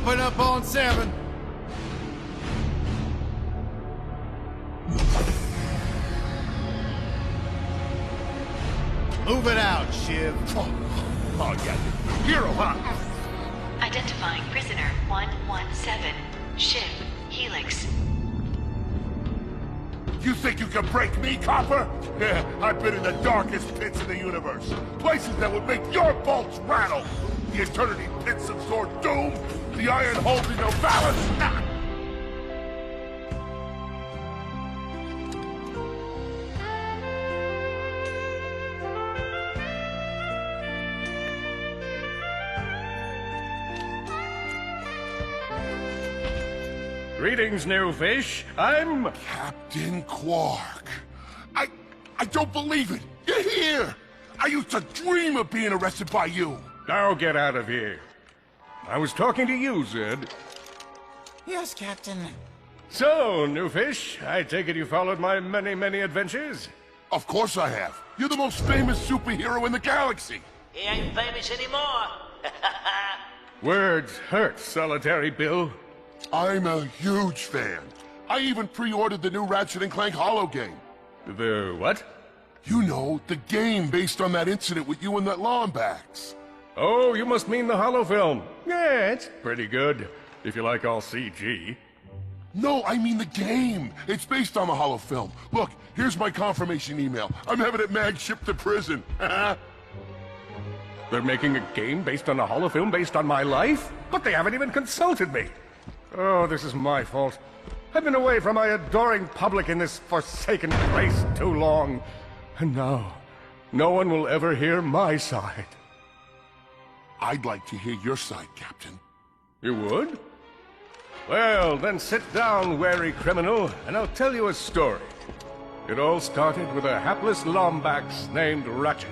Coming up on 7. Move it out, Shiv. Oh, yeah. Hero, huh? Identifying prisoner 117, Shiv, Helix. You think you can break me, Copper? Yeah, I've been in the darkest pits in the universe. Places that would make your bolts rattle. The eternity pits of Sword Doom. The iron holding no balance. Ah! Greetings, new fish. I'm... Captain Quark. I don't believe it. You're here. I used to dream of being arrested by you. Now get out of here. I was talking to you, Zed. Yes, Captain. So, new fish, I take it you followed my many, many adventures? Of course I have. You're the most famous superhero in the galaxy. He ain't famous anymore. Words hurt, Solitary Bill. I'm a huge fan. I even pre-ordered the new Ratchet and Clank holo game. The what? You know, the game based on that incident with you and that Lombax. Oh, you must mean the holo film. Yeah, it's pretty good, if you like all CG. No, I mean the game. It's based on the holo film. Look, here's my confirmation email. I'm having it mag shipped to prison. They're making a game based on a holo film based on my life? But they haven't even consulted me. Oh, this is my fault. I've been away from my adoring public in this forsaken place too long. And now, no one will ever hear my side. I'd like to hear your side, Captain. You would? Well, then sit down, wary criminal, and I'll tell you a story. It all started with a hapless Lombax named Ratchet.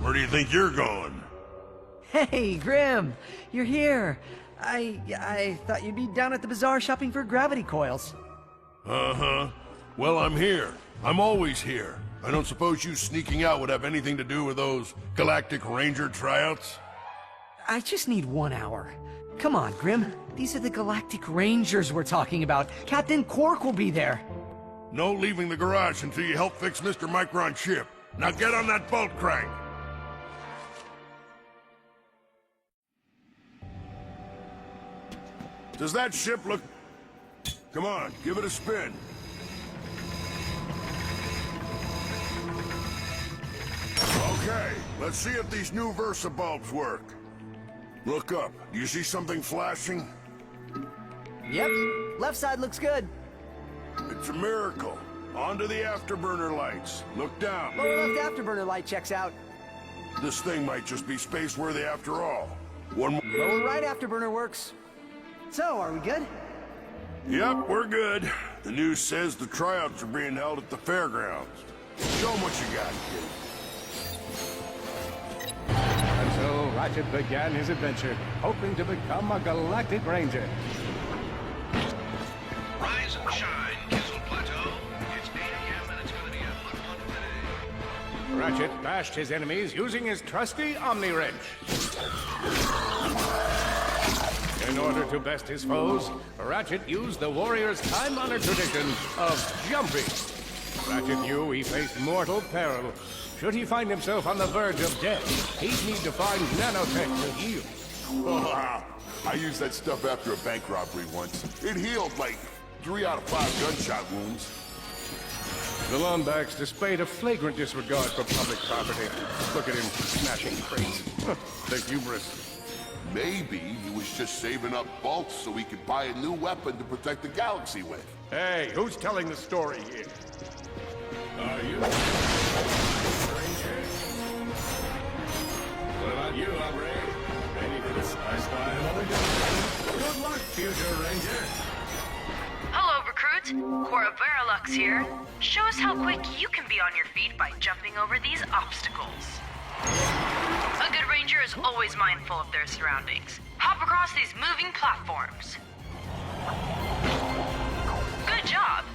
Where do you think you're going? Hey, Grim, you're here. I thought you'd be down at the bazaar shopping for gravity coils. Uh-huh. Well, I'm here. I'm always here. I don't suppose you sneaking out would have anything to do with those Galactic Ranger tryouts? I just need 1 hour. Come on, Grim. These are the Galactic Rangers we're talking about. Captain Quark will be there. No leaving the garage until you help fix Mr. Micron's ship. Now get on that bolt crank. Does that ship look... Come on, give it a spin. Okay, let's see if these new Versa bulbs work. Look up. Do you see something flashing? Yep, left side looks good. It's a miracle. Onto the afterburner lights. Look down. Lower left afterburner light checks out. This thing might just be space-worthy after all. One more... Lower right afterburner works. So, are we good? Yep, we're good. The news says the tryouts are being held at the fairgrounds. Show them what you got, kid. And so Ratchet began his adventure, hoping to become a Galactic Ranger. Rise and shine, Kissel Plateau. It's 8 a.m. and it's going to be a hot one today. Ratchet bashed his enemies using his trusty Omni Wrench. In order to best his foes, Ratchet used the warrior's time-honored tradition of jumping. Ratchet knew he faced mortal peril. Should he find himself on the verge of death, he'd need to find nanotech to heal. Oh, I used that stuff after a bank robbery once. It healed like 3 out of 5 gunshot wounds. The Lombax displayed a flagrant disregard for public property. Look at him smashing crates. The hubris. Maybe he was just saving up bolts so he could buy a new weapon to protect the galaxy with. Hey, who's telling the story here? Are you? Ranger? What about you, Hombre? Ready for the Spy another gun? Good luck, future Ranger. Hello, recruits. recruit. Cora Verilux here. Show us how quick you can be on your feet by jumping over these obstacles. A good ranger is always mindful of their surroundings. Hop across these moving platforms. Good job.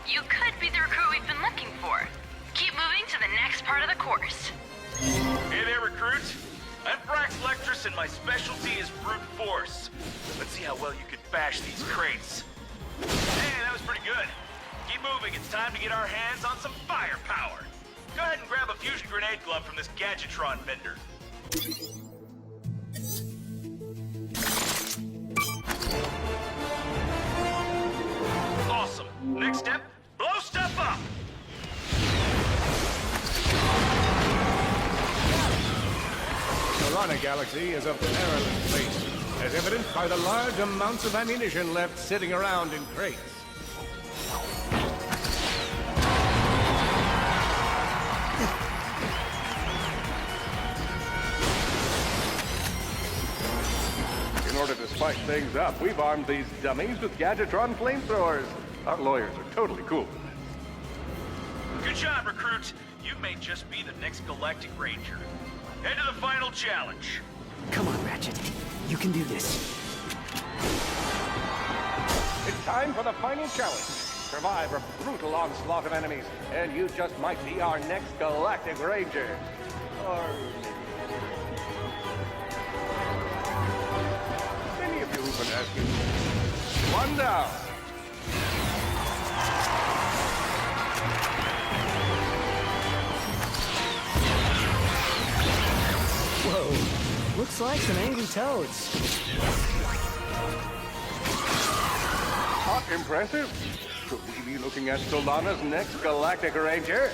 You could be the recruit we've been looking for. Keep moving to the next part of the course. Hey there, recruit. I'm Brax Lectress and my specialty is brute force. Let's see how well you can bash these crates. Hey, that was pretty good. Keep moving, it's time to get our hands on some firepower. Go ahead and grab a fusion grenade glove from this Gadgetron vendor. Awesome. Next step, blow stuff up! Corona Galaxy is a perilous place, as evidenced by the large amounts of ammunition left sitting around in crates. In order to spice things up, we've armed these dummies with Gadgetron flamethrowers. Our lawyers are totally cool. Good job, recruit. You may just be the next Galactic Ranger. Head to the final challenge. Come on, Ratchet. You can do this. It's time for the final challenge. Survive a brutal onslaught of enemies, and you just might be our next Galactic Ranger. Or many of you have been asking. One down. Whoa. Looks like some angry toads. Not impressive. Could we be looking at Solana's next Galactic Ranger?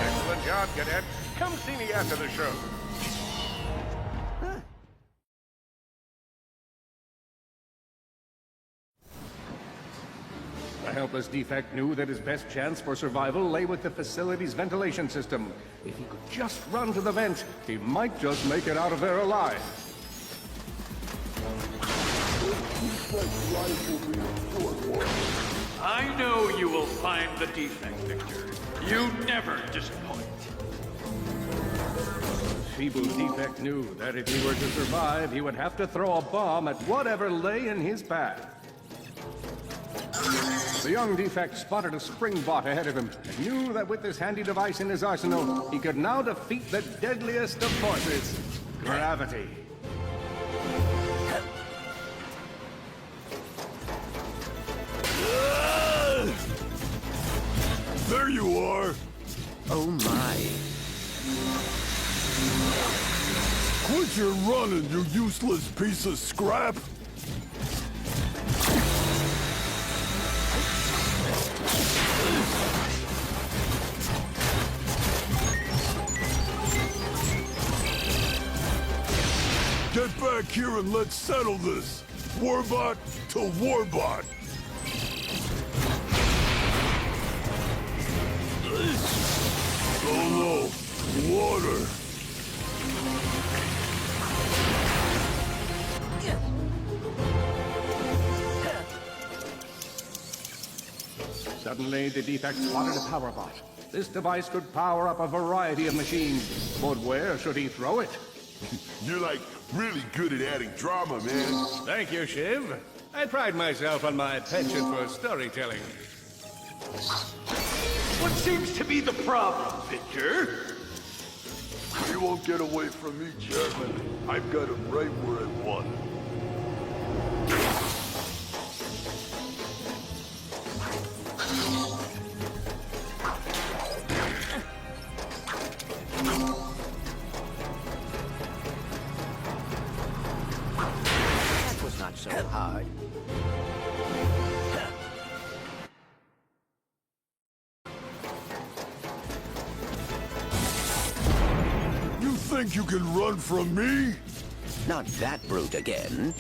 Excellent job, Cadet. Come see me after the show. The helpless defect knew that his best chance for survival lay with the facility's ventilation system. If he could just run to the vent, he might just make it out of there alive. I know you will find the defect, Victor. You never disappoint. Feeble defect knew that if he were to survive, he would have to throw a bomb at whatever lay in his path. The young defect spotted a spring bot ahead of him and knew that with this handy device in his arsenal, he could now defeat the deadliest of forces, gravity. There you are! Oh my. Quit your running, you useless piece of scrap! Get back here and let's settle this! Warbot to Warbot! Solo, water! Suddenly, the defect spotted a power bot. This device could power up a variety of machines, but where should he throw it? You're like really good at adding drama, man. Thank you, Shiv. I pride myself on my penchant for storytelling. What seems to be the problem, Victor? You won't get away from me, Chairman. I've got him right where I want him. That was not so hard. You think you can run from me? Not that brute again.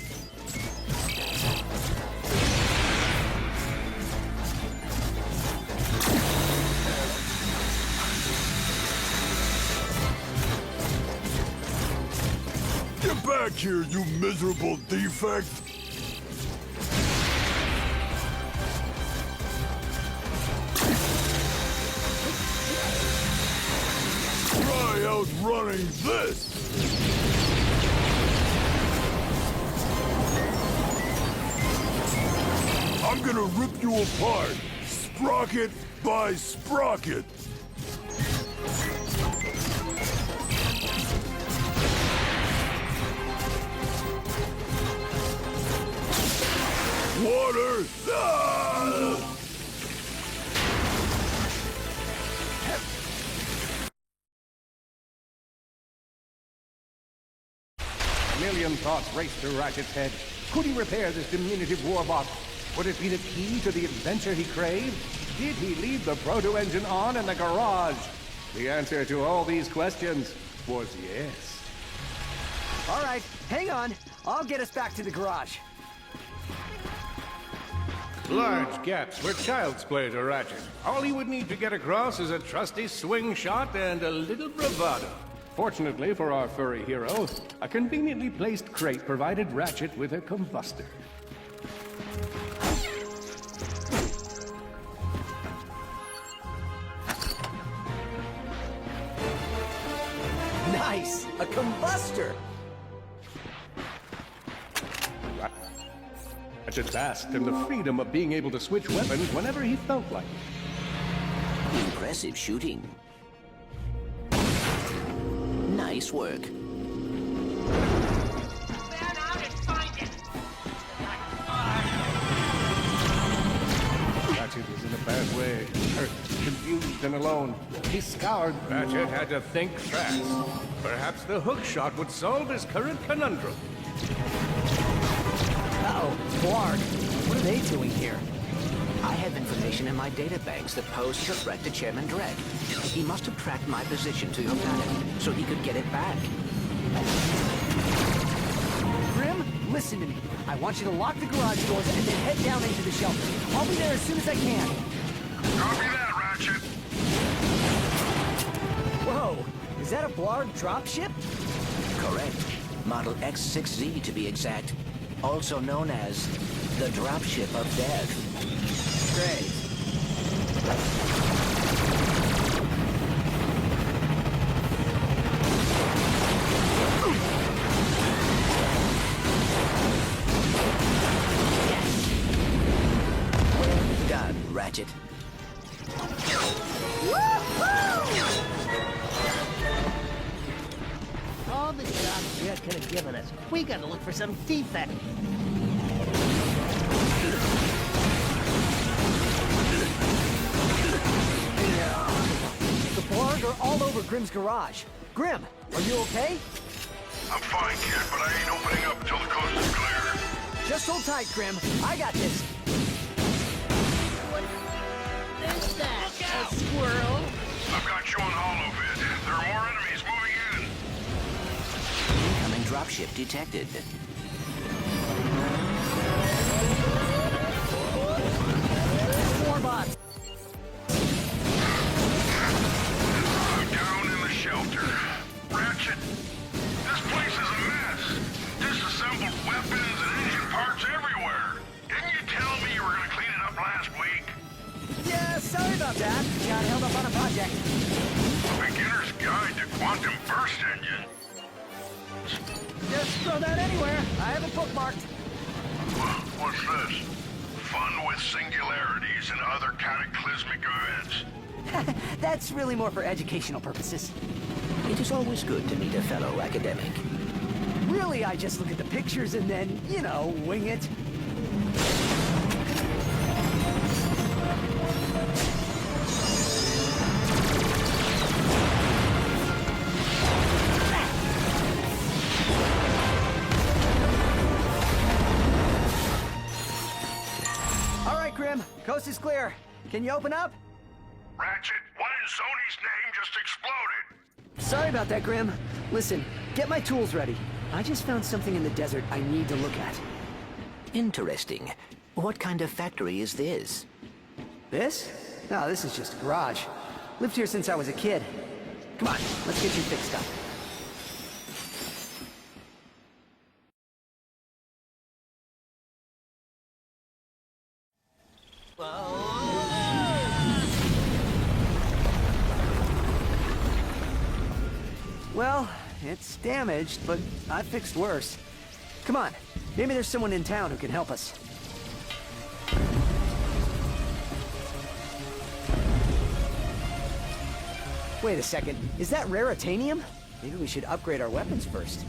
back here, you miserable defect! Try outrunning this! I'm gonna rip you apart, sprocket by sprocket! Water! Ah! A million thoughts raced through Ratchet's head. Could he repair this diminutive warbot? Would it be the key to the adventure he craved? Did he leave the proto-engine on in the garage? The answer to all these questions was yes. All right, hang on. I'll get us back to the garage. Large gaps were child's play to Ratchet. All he would need to get across is a trusty swing shot and a little bravado. Fortunately for our furry hero, a conveniently placed crate provided Ratchet with a combustor. Nice! A combustor! Ratchet basked in the freedom of being able to switch weapons whenever he felt like it. Impressive shooting. Nice work. Ratchet was in a bad way, hurt, confused, and alone. He scoured. Ratchet had to think fast. Perhaps the hook shot would solve his current conundrum. Uh-oh, Blarg. What are they doing here? I have information in my databanks that poses a threat to Chairman Dredd. He must have tracked my position to your planet, so he could get it back. Grim, listen to me. I want you to lock the garage doors and then head down into the shelter. I'll be there as soon as I can. Copy that, Ratchet. Whoa, is that a Blarg dropship? Correct. Model X6Z to be exact. Also known as the Dropship of Death. Great. Done, Ratchet. All the jobs Jet could have given us. We gotta look for some defect. The Blarg are all over Grim's garage. Grim, are you okay? I'm fine, kid, but I ain't opening up until the coast is clear. Just hold tight, Grim. I got this. There's that. A squirrel. I've got you on holovid. There are more enemies moving in. Incoming dropship detected. More bots. Down in the shelter. Ratchet, this place is a mess. Disassembled weapons and engine parts everywhere. Didn't you tell me you were gonna clean it up last week? Yeah, sorry about that. Got held up on a project. Beginner's Guide to Quantum Burst Engine. Just throw that anywhere. I have it bookmarked. What's this? Fun with singularities and other cataclysmic events. That's really more for educational purposes. It is always good to meet a fellow academic. Really, I just look at the pictures and then, you know, wing it. All right, Grim. Coast is clear. Can you open up? Ratchet, what in Sony's name just exploded? Sorry about that, Grim. Listen, get my tools ready. I just found something in the desert I need to look at. Interesting. What kind of factory is this? This? No, this is just a garage. Lived here since I was a kid. Come on, let's get you fixed up. Well, it's damaged, but I fixed worse. Come on, maybe there's someone in town who can help us. Wait a second, is that raritanium? Maybe we should upgrade our weapons first.